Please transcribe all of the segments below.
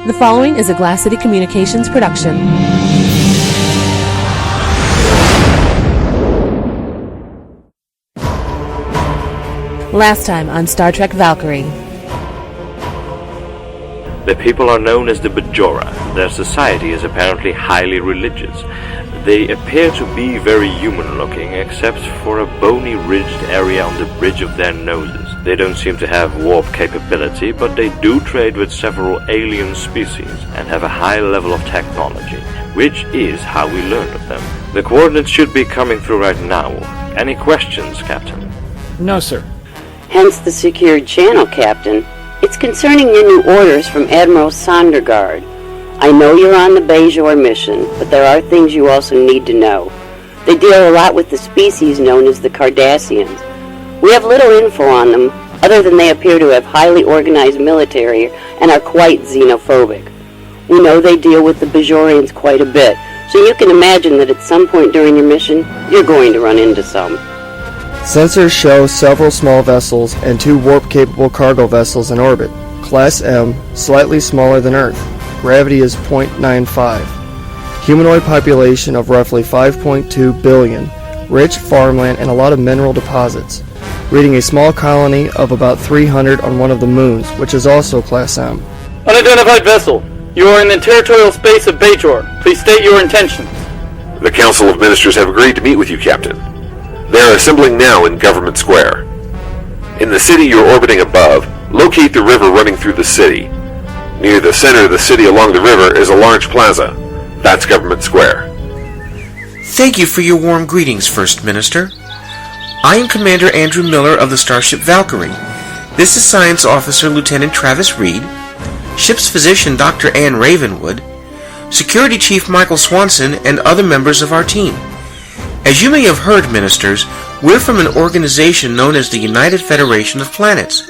The following is a Glass City Communications production. Last time on Star Trek Valkyrie. The people are known as the Bajor. Their society is apparently highly religious. They appear to be very human-looking, except for a bony ridged area on the bridge of their noses. They don't seem to have warp capability, but they do trade with several alien species and have a high level of technology, which is how we learned of them. The coordinates should be coming through right now. Any questions, Captain? No, sir. Hence the secured channel, Captain. It's concerning your new orders from Admiral Sondergaard. I know you're on the Bajor mission, but there are things you also need to know. They deal a lot with the species known as the Cardassians. We have little info on them, other than they appear to have highly organized military and are quite xenophobic. We know they deal with the Bajorians quite a bit, so you can imagine that at some point during your mission, you're going to run into some. Sensors show several small vessels and 2 warp-capable cargo vessels in orbit. Class M, slightly smaller than Earth. Gravity is 0.95. Humanoid population of roughly 5.2 billion. Rich farmland and a lot of mineral deposits. Reading a small colony of about 300 on one of the moons, which is also Class M. Unidentified vessel. You are in the territorial space of Bajor. Please state your intentions. The Council of Ministers have agreed to meet with you, Captain. They are assembling now in Government Square. In the city you're orbiting above, locate the river running through the city. Near the center of the city along the river is a large plaza. That's Government Square. Thank you for your warm greetings, First Minister. I am Commander Andrew Miller of the Starship Valkyrie. This is Science Officer Lieutenant Travis Reed, Ship's Physician Dr. Ann Ravenwood, Security Chief Michael Swanson, and other members of our team. As you may have heard, Ministers, we're from an organization known as the United Federation of Planets.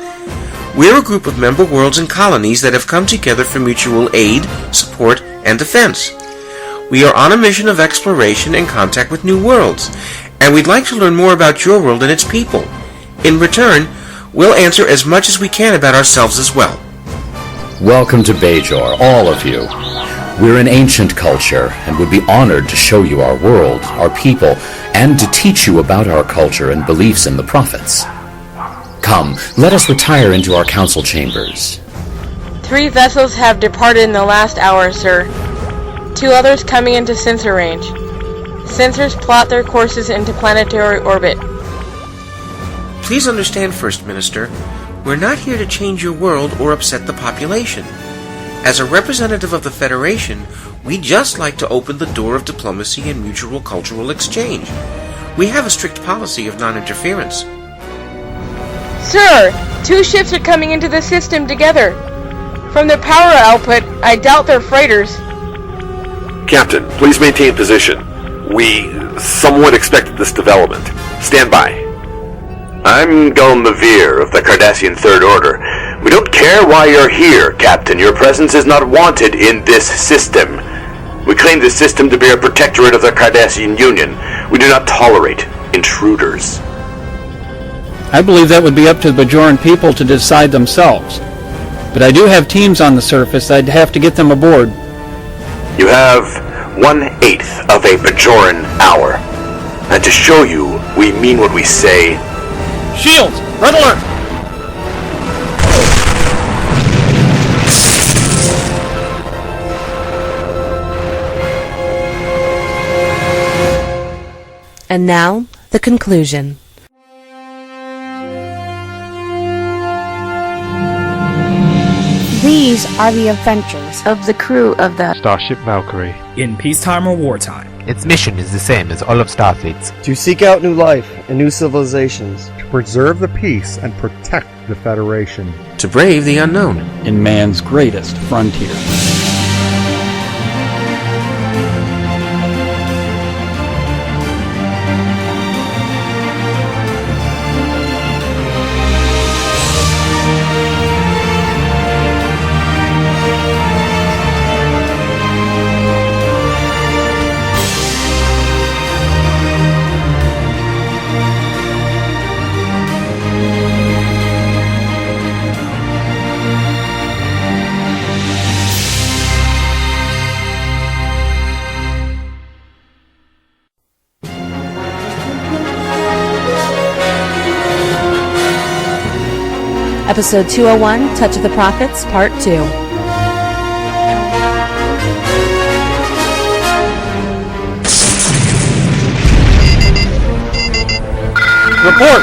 We're a group of member worlds and colonies that have come together for mutual aid, support, and defense. We are on a mission of exploration and contact with new worlds, and we'd like to learn more about your world and its people. In return, we'll answer as much as we can about ourselves as well. Welcome to Bajor, all of you. We're an ancient culture and would be honored to show you our world, our people, and to teach you about our culture and beliefs in the prophets. Come, let us retire into our council chambers. 3 vessels have departed in the last hour, sir. 2 others coming into sensor range. Sensors plot their courses into planetary orbit. Please understand, First Minister, we're not here to change your world or upset the population. As a representative of the Federation, we'd just like to open the door of diplomacy and mutual cultural exchange. We have a strict policy of non-interference. Sir, 2 ships are coming into the system together. From their power output, I doubt they're freighters. Captain, please maintain position. We somewhat expected this development. Stand by. I'm Gul Mavir of the Cardassian Third Order. We don't care why you're here, Captain. Your presence is not wanted in this system. We claim this system to be a protectorate of the Cardassian Union. We do not tolerate intruders. I believe that would be up to the Bajoran people to decide themselves. But I do have teams on the surface. I'd have to get them aboard. You have 1/8 of a Bajoran hour. And to show you we mean what we say... Shields! Red alert! And now, the conclusion. These are the adventures of the crew of the Starship Valkyrie. In peacetime or wartime, its mission is the same as all of Starfleet's. To seek out new life and new civilizations. To preserve the peace and protect the Federation. To brave the unknown. In man's greatest frontier. Episode 201, Touch of the Prophets, Part 2. Report!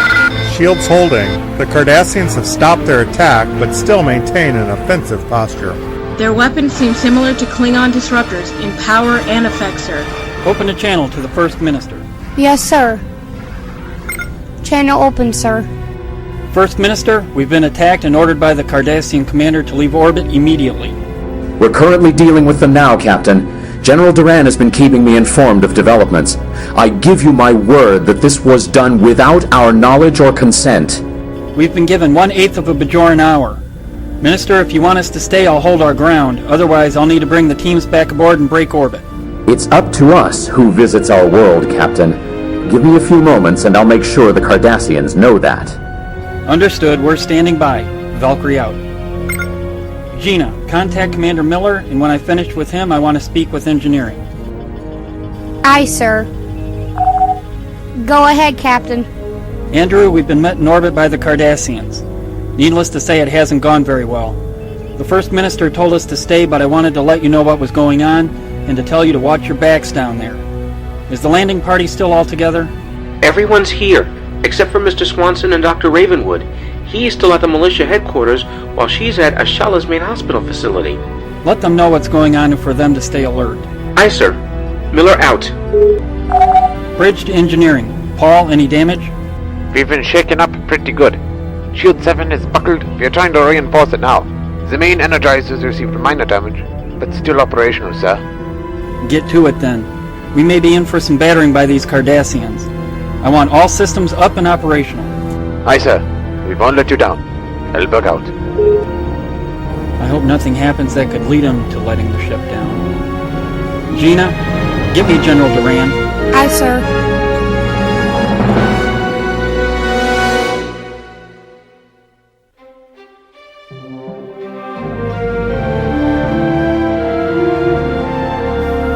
Shields holding. The Cardassians have stopped their attack, but still maintain an offensive posture. Their weapons seem similar to Klingon disruptors in power and effect, sir. Open a channel to the First Minister. Yes, sir. Channel open, sir. First Minister, we've been attacked and ordered by the Cardassian commander to leave orbit immediately. We're currently dealing with them now, Captain. General Duran has been keeping me informed of developments. I give you my word that this was done without our knowledge or consent. We've been given 1/8 of a Bajor an hour. Minister, if you want us to stay, I'll hold our ground. Otherwise, I'll need to bring the teams back aboard and break orbit. It's up to us who visits our world, Captain. Give me a few moments and I'll make sure the Cardassians know that. Understood. We're standing by. Valkyrie out. Gina, contact Commander Miller, and when I finish with him, I want to speak with engineering. Aye, sir. Go ahead, Captain. Andrew, we've been met in orbit by the Cardassians. Needless to say, it hasn't gone very well. The First Minister told us to stay, but I wanted to let you know what was going on, and to tell you to watch your backs down there. Is the landing party still all together? Everyone's here, except for Mr. Swanson and Dr. Ravenwood. He's still at the militia headquarters, while she's at Ashala's main hospital facility. Let them know what's going on and for them to stay alert. Aye, sir. Miller out. Bridge to engineering. Paul, any damage? We've been shaken up pretty good. Shield 7 is buckled. We are trying to reinforce it now. The main energizers received minor damage, but still operational, sir. Get to it then. We may be in for some battering by these Cardassians. I want all systems up and operational. Aye, sir. We won't let you down. Elberg out. I hope nothing happens that could lead them to letting the ship down. Gina, get me General Duran. Aye, sir.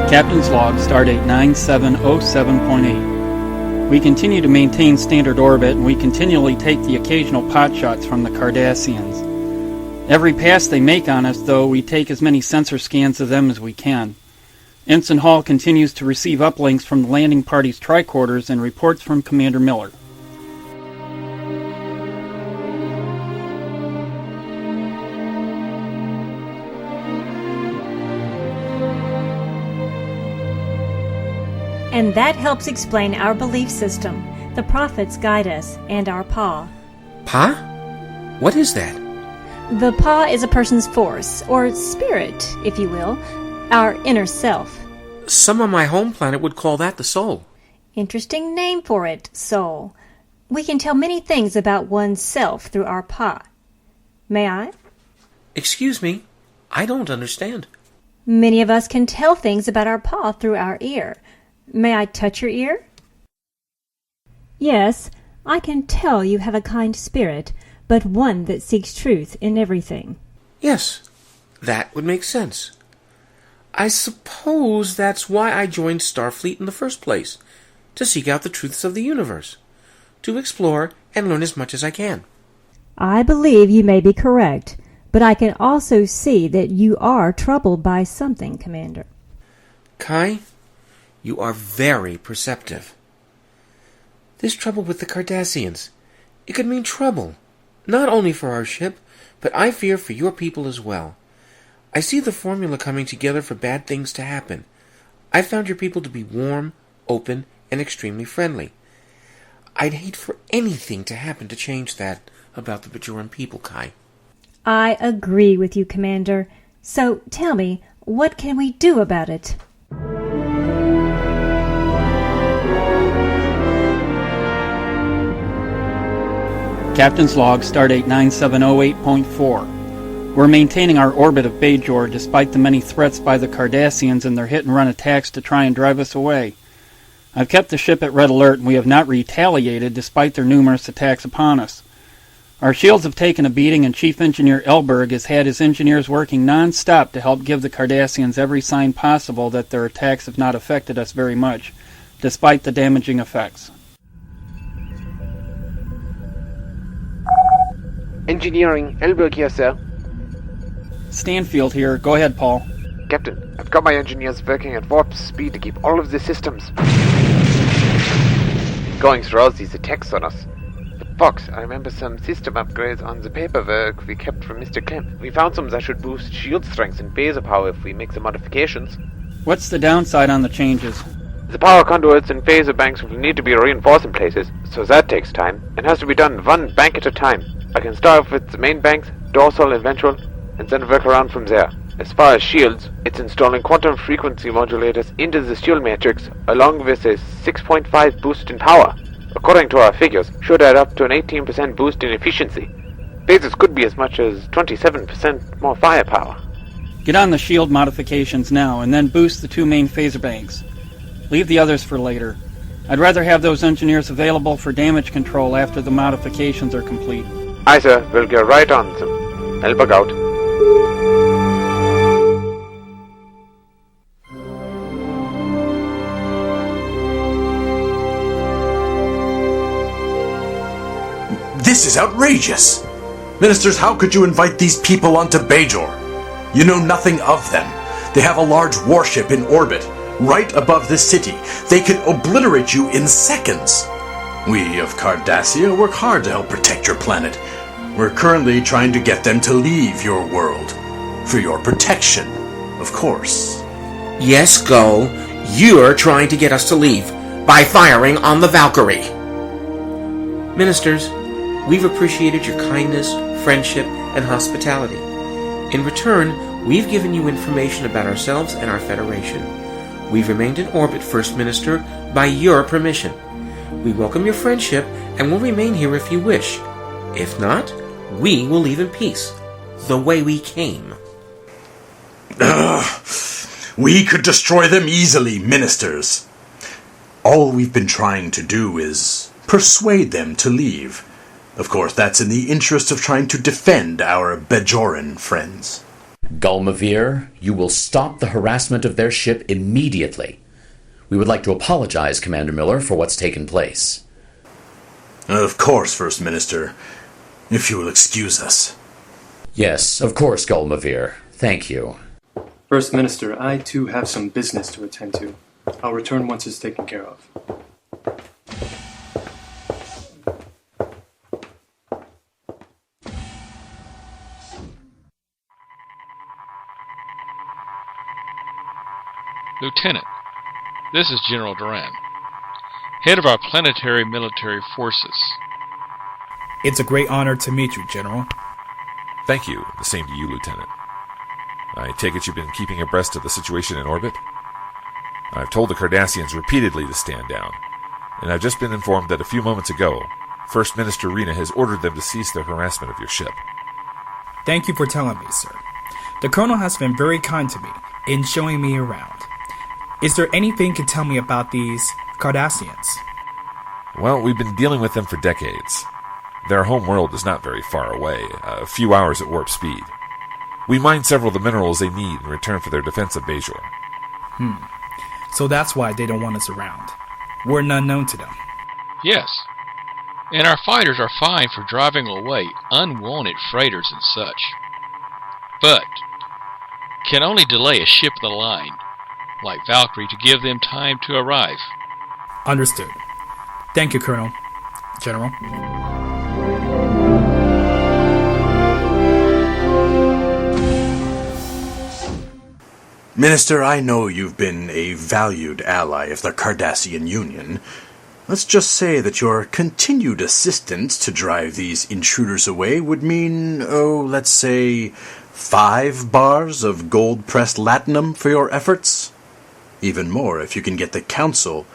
Captain's log, stardate 9707.8. We continue to maintain standard orbit, and we continually take the occasional pot shots from the Cardassians. Every pass they make on us, though, we take as many sensor scans of them as we can. Ensign Hall continues to receive uplinks from the landing party's tricorders and reports from Commander Miller. And that helps explain our belief system. The prophets guide us, and our Pa. Pa? What is that? The Pa is a person's force, or spirit, if you will, our inner self. Some on my home planet would call that the soul. Interesting name for it, soul. We can tell many things about one's self through our Pa. May I? Excuse me, I don't understand. Many of us can tell things about our Pa through our ear. May I touch your ear? Yes, I can tell you have a kind spirit, but one that seeks truth in everything. Yes, that would make sense. I suppose that's why I joined Starfleet in the first place, to seek out the truths of the universe, to explore and learn as much as I can. I believe you may be correct, but I can also see that you are troubled by something, Commander. Kai, you are very perceptive. This trouble with the Cardassians, it could mean trouble, not only for our ship, but I fear for your people as well. I see the formula coming together for bad things to happen. I found your people to be warm, open, and extremely friendly. I'd hate for anything to happen to change that about the Bajoran people, Kai. I agree with you, Commander. So tell me, what can we do about it? Captain's log, stardate 9708.4. We're maintaining our orbit of Bajor despite the many threats by the Cardassians and their hit-and-run attacks to try and drive us away. I've kept the ship at red alert, and we have not retaliated despite their numerous attacks upon us. Our shields have taken a beating, and Chief Engineer Elberg has had his engineers working non-stop to help give the Cardassians every sign possible that their attacks have not affected us very much, despite the damaging effects. Engineering, Elberg here, sir. Stanfield here. Go ahead, Paul. Captain, I've got my engineers working at warp speed to keep all of the systems going through all these attacks on us. But Fox, I remember some system upgrades on the paperwork we kept from Mr. Klemp. We found some that should boost shield strength and phaser power if we make some modifications. What's the downside on the changes? The power conduits and phaser banks will need to be reinforced in places, so that takes time, and has to be done one bank at a time. I can start off with the main banks, dorsal and ventral, and then work around from there. As far as shields, it's installing quantum frequency modulators into the shield matrix, along with a 6.5 boost in power. According to our figures, should add up to an 18% boost in efficiency. Phasers could be as much as 27% more firepower. Get on the shield modifications now, and then boost the 2 main phaser banks. Leave the others for later. I'd rather have those engineers available for damage control after the modifications are complete. Aye, sir. We'll get right on them. Elberg out. This is outrageous! Ministers, how could you invite these people onto Bajor? You know nothing of them. They have a large warship in orbit, right above the city. They could obliterate you in seconds. We of Cardassia work hard to help protect your planet. We're currently trying to get them to leave your world. For your protection, of course. Yes, Go. You're trying to get us to leave by firing on the Valkyrie. Ministers, we've appreciated your kindness, friendship, and hospitality. In return, we've given you information about ourselves and our Federation. We've remained in orbit, First Minister, by your permission. We welcome your friendship and will remain here if you wish. If not, we will leave in peace, the way we came. We could destroy them easily, Ministers. All we've been trying to do is persuade them to leave. Of course, that's in the interest of trying to defend our Bajoran friends. Gulmavir, you will stop the harassment of their ship immediately. We would like to apologize, Commander Miller, for what's taken place. Of course, First Minister. If you will excuse us. Yes, of course, Gulmavir. Thank you. First Minister, I too have some business to attend to. I'll return once it's taken care of. Lieutenant, this is General Duran, head of our planetary military forces. It's a great honor to meet you, General. Thank you. The same to you, Lieutenant. I take it you've been keeping abreast of the situation in orbit? I've told the Cardassians repeatedly to stand down, and I've just been informed that a few moments ago, First Minister Rena has ordered them to cease their harassment of your ship. Thank you for telling me, sir. The Colonel has been very kind to me in showing me around. Is there anything you can tell me about these Cardassians? Well, we've been dealing with them for decades. Their home world is not very far away, a few hours at warp speed. We mine several of the minerals they need in return for their defense of Bajor. So that's why they don't want us around. We're an unknown to them. Yes, and our fighters are fine for driving away unwanted freighters and such. But can only delay a ship of the line, like Valkyrie, to give them time to arrive. Understood. Thank you, Colonel. General. Minister, I know you've been a valued ally of the Cardassian Union. Let's just say that your continued assistance to drive these intruders away would mean, let's say, 5 bars of gold-pressed latinum for your efforts? Even more if you can get the Council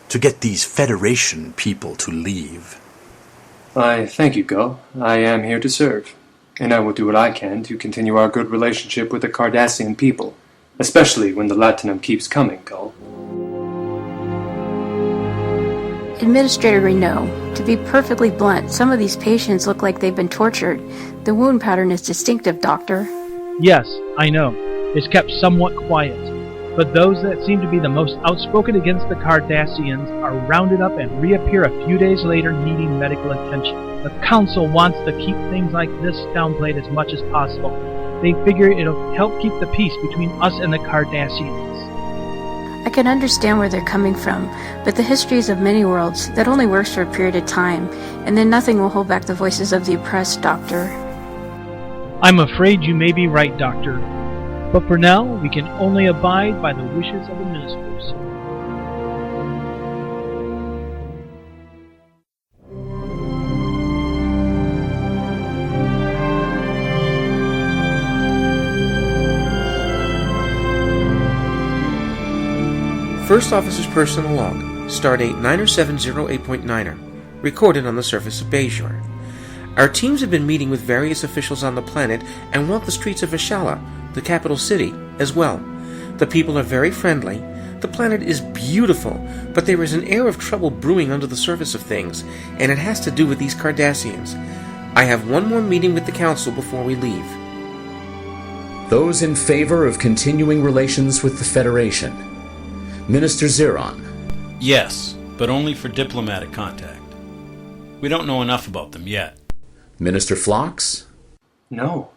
to get these Federation people to leave. I thank you, Gull. I am here to serve, and I will do what I can to continue our good relationship with the Cardassian people, especially when the latinum keeps coming, Gull. Administrator Renault, to be perfectly blunt, some of these patients look like they've been tortured. The wound pattern is distinctive, Doctor. Yes, I know. It's kept somewhat quiet. But those that seem to be the most outspoken against the Cardassians are rounded up and reappear a few days later needing medical attention. The Council wants to keep things like this downplayed as much as possible. They figure it'll help keep the peace between us and the Cardassians. I can understand where they're coming from, but the histories of many worlds, that only works for a period of time, and then nothing will hold back the voices of the oppressed, Doctor. I'm afraid you may be right, Doctor. But for now, we can only abide by the wishes of the ministers. First Officer's Personal Log, Stardate 90708.9er, recorded on the surface of Bajor. Our teams have been meeting with various officials on the planet and walk the streets of Vishala, the capital city, as well. The people are very friendly. The planet is beautiful, but there is an air of trouble brewing under the surface of things, and it has to do with these Cardassians. I have one more meeting with the Council before we leave. Those in favor of continuing relations with the Federation. Minister Zeron. Yes, but only for diplomatic contact. We don't know enough about them yet. Minister Phlox? No,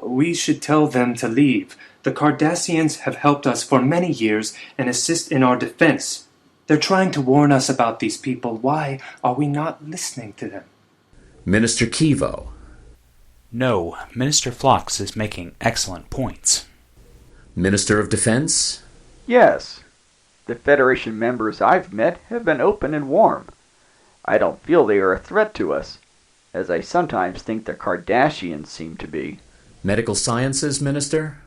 we should tell them to leave. The Cardassians have helped us for many years and assist in our defense. They're trying to warn us about these people. Why are we not listening to them? Minister Kivo? No, Minister Phlox is making excellent points. Minister of Defense? Yes. The Federation members I've met have been open and warm. I don't feel they are a threat to us, as I sometimes think the Cardassians seem to be. Medical Sciences, Minister?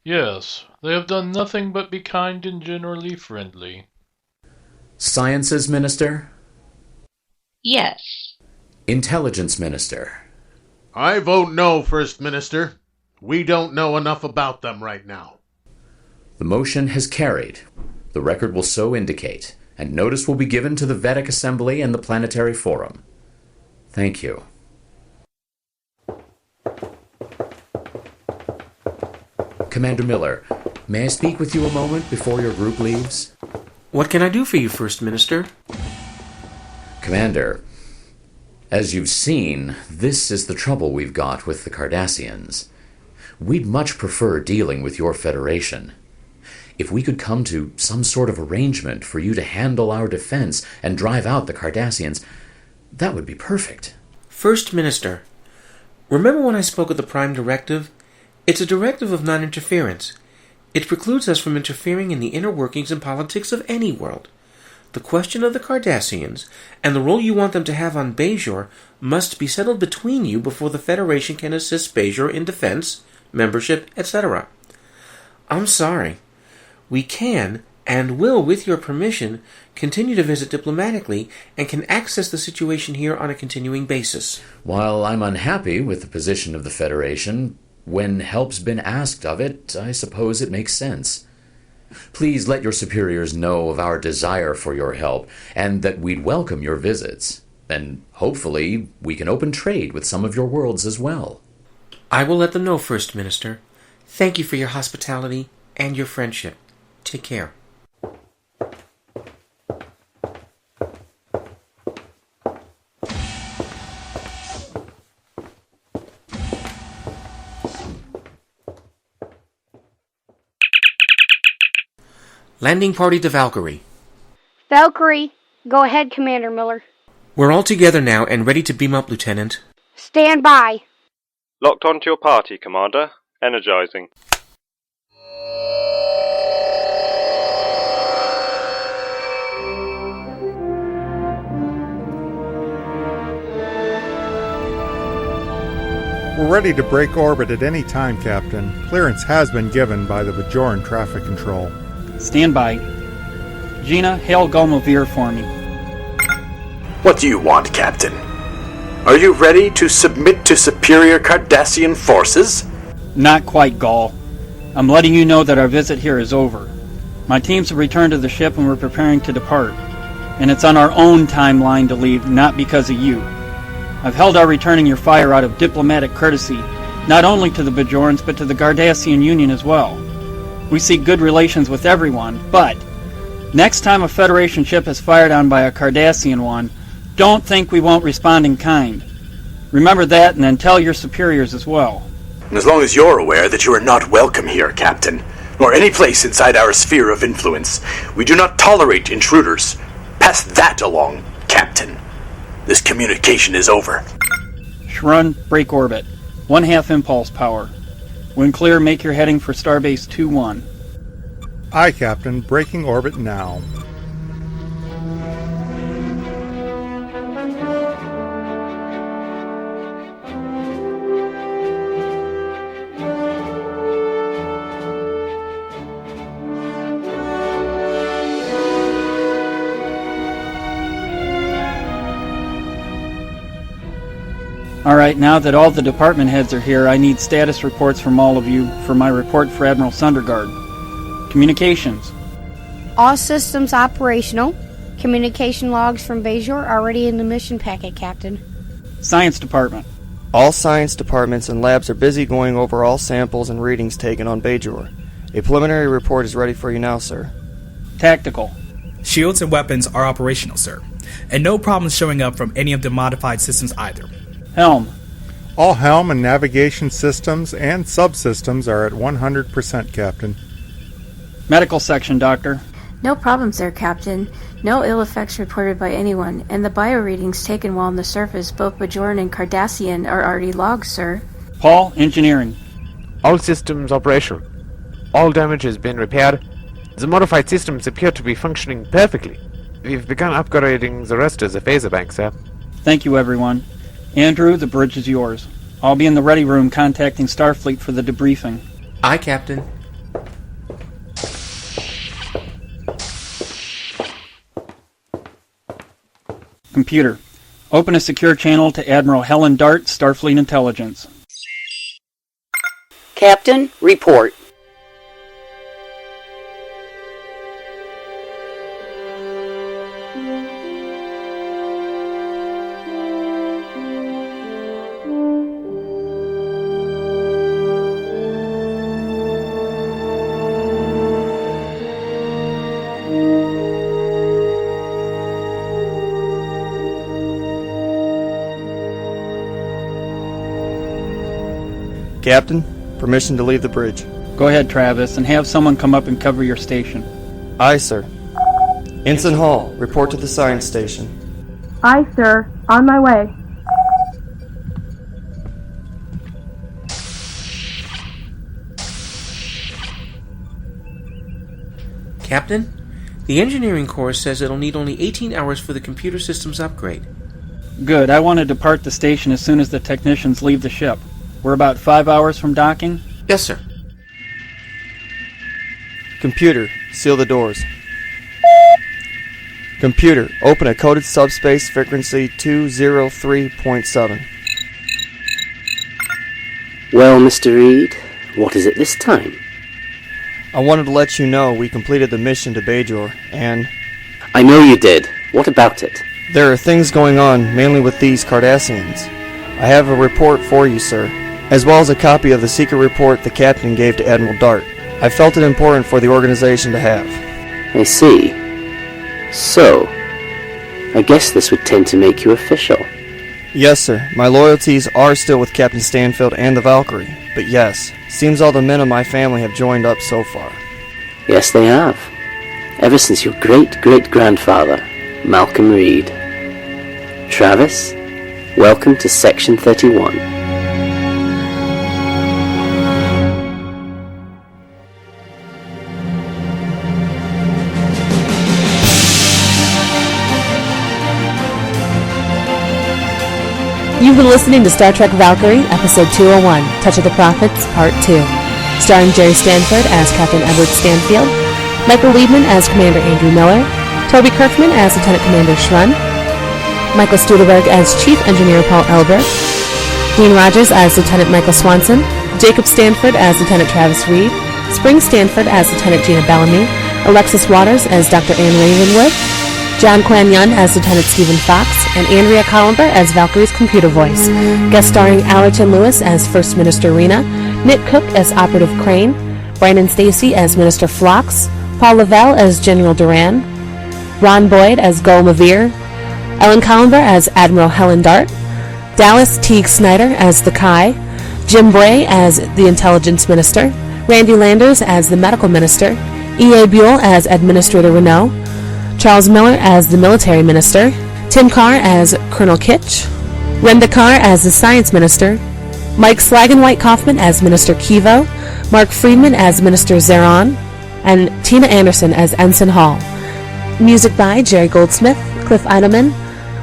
Yes, they have done nothing but be kind and generally friendly. Sciences, Minister? Yes. Intelligence, Minister? I vote no, First Minister. We don't know enough about them right now. The motion has carried. The record will so indicate, and notice will be given to the Vedic Assembly and the Planetary Forum. Thank you. Commander Miller, may I speak with you a moment before your group leaves? What can I do for you, First Minister? Commander, as you've seen, this is the trouble we've got with the Cardassians. We'd much prefer dealing with your Federation. If we could come to some sort of arrangement for you to handle our defense and drive out the Cardassians, that would be perfect. First Minister, remember when I spoke of the Prime Directive? It's a directive of non-interference. It precludes us from interfering in the inner workings and politics of any world. The question of the Cardassians, and the role you want them to have on Bajor, must be settled between you before the Federation can assist Bajor in defense, membership, etc. I'm sorry. We can, and will, with your permission, continue to visit diplomatically and can access the situation here on a continuing basis. While I'm unhappy with the position of the Federation, when help's been asked of it, I suppose it makes sense. Please let your superiors know of our desire for your help, and that we'd welcome your visits. And hopefully we can open trade with some of your worlds as well. I will let them know, First Minister. Thank you for your hospitality and your friendship. Take care. Landing party to Valkyrie. Valkyrie, go ahead, Commander Miller. We're all together now and ready to beam up, Lieutenant. Stand by. Locked onto your party, Commander. Energizing. We're ready to break orbit at any time, Captain. Clearance has been given by the Bajoran Traffic Control. Stand by. Gina, hail Gulmavir for me. What do you want, Captain? Are you ready to submit to superior Cardassian forces? Not quite, Gul. I'm letting you know that our visit here is over. My teams have returned to the ship and we're preparing to depart. And it's on our own timeline to leave, not because of you. I've held our returning your fire out of diplomatic courtesy, not only to the Bajorans, but to the Cardassian Union as well. We seek good relations with everyone, but next time a Federation ship is fired on by a Cardassian one, Don't think we won't respond in kind. Remember that and then tell your superiors as well. As long as you're aware that you are not welcome here, Captain, or any place inside our sphere of influence, we do not tolerate intruders. Pass that along, Captain. This communication is over. Shrun, break orbit. 1/2 impulse power. When clear, make your heading for Starbase 2-1. Aye, Captain. Breaking orbit now. Alright, now that all the department heads are here, I need status reports from all of you for my report for Admiral Sundergaard. Communications. All systems operational. Communication logs from Bajor already in the mission packet, Captain. Science Department. All science departments and labs are busy going over all samples and readings taken on Bajor. A preliminary report is ready for you now, sir. Tactical. Shields and weapons are operational, sir, and no problems showing up from any of the modified systems either. Helm. All helm and navigation systems and subsystems are at 100%, Captain. Medical section, Doctor. No problems there, Captain. No ill effects reported by anyone, and the bio readings taken while on the surface, both Bajoran and Cardassian, are already logged, sir. Paul, engineering. All systems operational. All damage has been repaired. The modified systems appear to be functioning perfectly. We've begun upgrading the rest of the phaser bank, sir. Thank you, everyone. Andrew, the bridge is yours. I'll be in the ready room contacting Starfleet for the debriefing. Aye, Captain. Computer. Open a secure channel to Admiral Helen Dart, Starfleet Intelligence. Captain, report. Captain, permission to leave the bridge. Go ahead, Travis, and have someone come up and cover your station. Aye, sir. Ensign Hall, report to the science station. Aye, sir. On my way. Captain, the engineering course says it'll need only 18 hours for the computer systems upgrade. Good. I want to depart the station as soon as the technicians leave the ship. We're about 5 hours from docking? Yes, sir. Computer, seal the doors. Computer, open a coded subspace frequency 203.7. Well, Mr. Reed, what is it this time? I wanted to let you know we completed the mission to Bajor, and... I know you did. What about it? There are things going on, mainly with these Cardassians. I have a report for you, sir, as well as a copy of the secret report the captain gave to Admiral Dart. I felt it important for the organization to have. I see. So, I guess this would tend to make you official. Yes, sir. My loyalties are still with Captain Stanfield and the Valkyrie, but yes, seems all the men of my family have joined up so far. Yes, they have. Ever since your great-great-grandfather, Malcolm Reed. Travis, welcome to Section 31. You've been listening to Star Trek Valkyrie, Episode 201, Touch of the Prophets, Part 2. Starring Jerry Stanford as Captain Edward Stanfield, Michael Liebman as Commander Andrew Miller, Toby Kirkman as Lieutenant Commander Shrun, Michael Studeberg as Chief Engineer Paul Elbert, Dean Rogers as Lieutenant Michael Swanson, Jacob Stanford as Lieutenant Travis Reed, Spring Stanford as Lieutenant Gina Bellamy, Alexis Waters as Dr. Anne Ravenwood, John Quan Yun as Lieutenant Stephen Fox, and Andrea Columber as Valkyrie's computer voice. Guest starring Allerton Lewis as First Minister Rena, Nick Cook as Operative Crane, Brandon Stacy as Minister Phlox, Paul Lavelle as General Duran, Ron Boyd as Gul Mavir, Ellen Collenber as Admiral Helen Dart, Dallas Teague Snyder as the Kai, Jim Bray as the Intelligence Minister, Randy Landers as the Medical Minister, E.A. Buell as Administrator Renault, Charles Miller as the Military Minister, Tim Carr as Colonel Kitch, Renda Carr as the Science Minister, Mike Slagenwhite Kaufman as Minister Kivo, Mark Friedman as Minister Zeron, and Tina Anderson as Ensign Hall. Music by Jerry Goldsmith, Cliff Eidelman,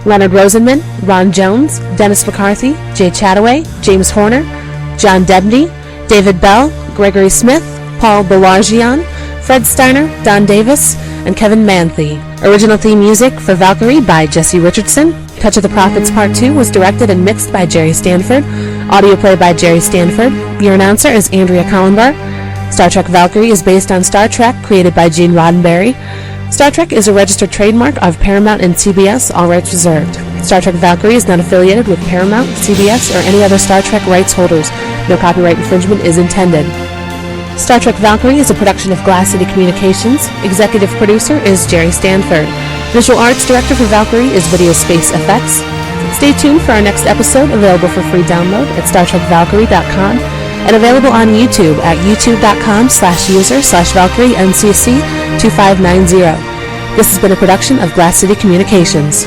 Leonard Rosenman, Ron Jones, Dennis McCarthy, Jay Chataway, James Horner, John Debney, David Bell, Gregory Smith, Paul Belargian, Fred Steiner, Don Davis, and Kevin Manthe. Original theme music for Valkyrie by Jesse Richardson. Touch of the Prophets Part 2 was directed and mixed by Jerry Stanford. Audio play by Jerry Stanford. Your announcer is Andrea Collenbar. Star Trek Valkyrie is based on Star Trek, created by Gene Roddenberry. Star Trek is a registered trademark of Paramount and CBS, all rights reserved. Star Trek Valkyrie is not affiliated with Paramount, CBS, or any other Star Trek rights holders. No copyright infringement is intended. Star Trek Valkyrie is a production of Glass City Communications. Executive producer is Jerry Stanford. Visual arts director for Valkyrie is Video Space Effects. Stay tuned for our next episode, available for free download at StarTrekValkyrie.com and available on YouTube at youtube.com/user/ValkyrieNCC2590. This has been a production of Glass City Communications.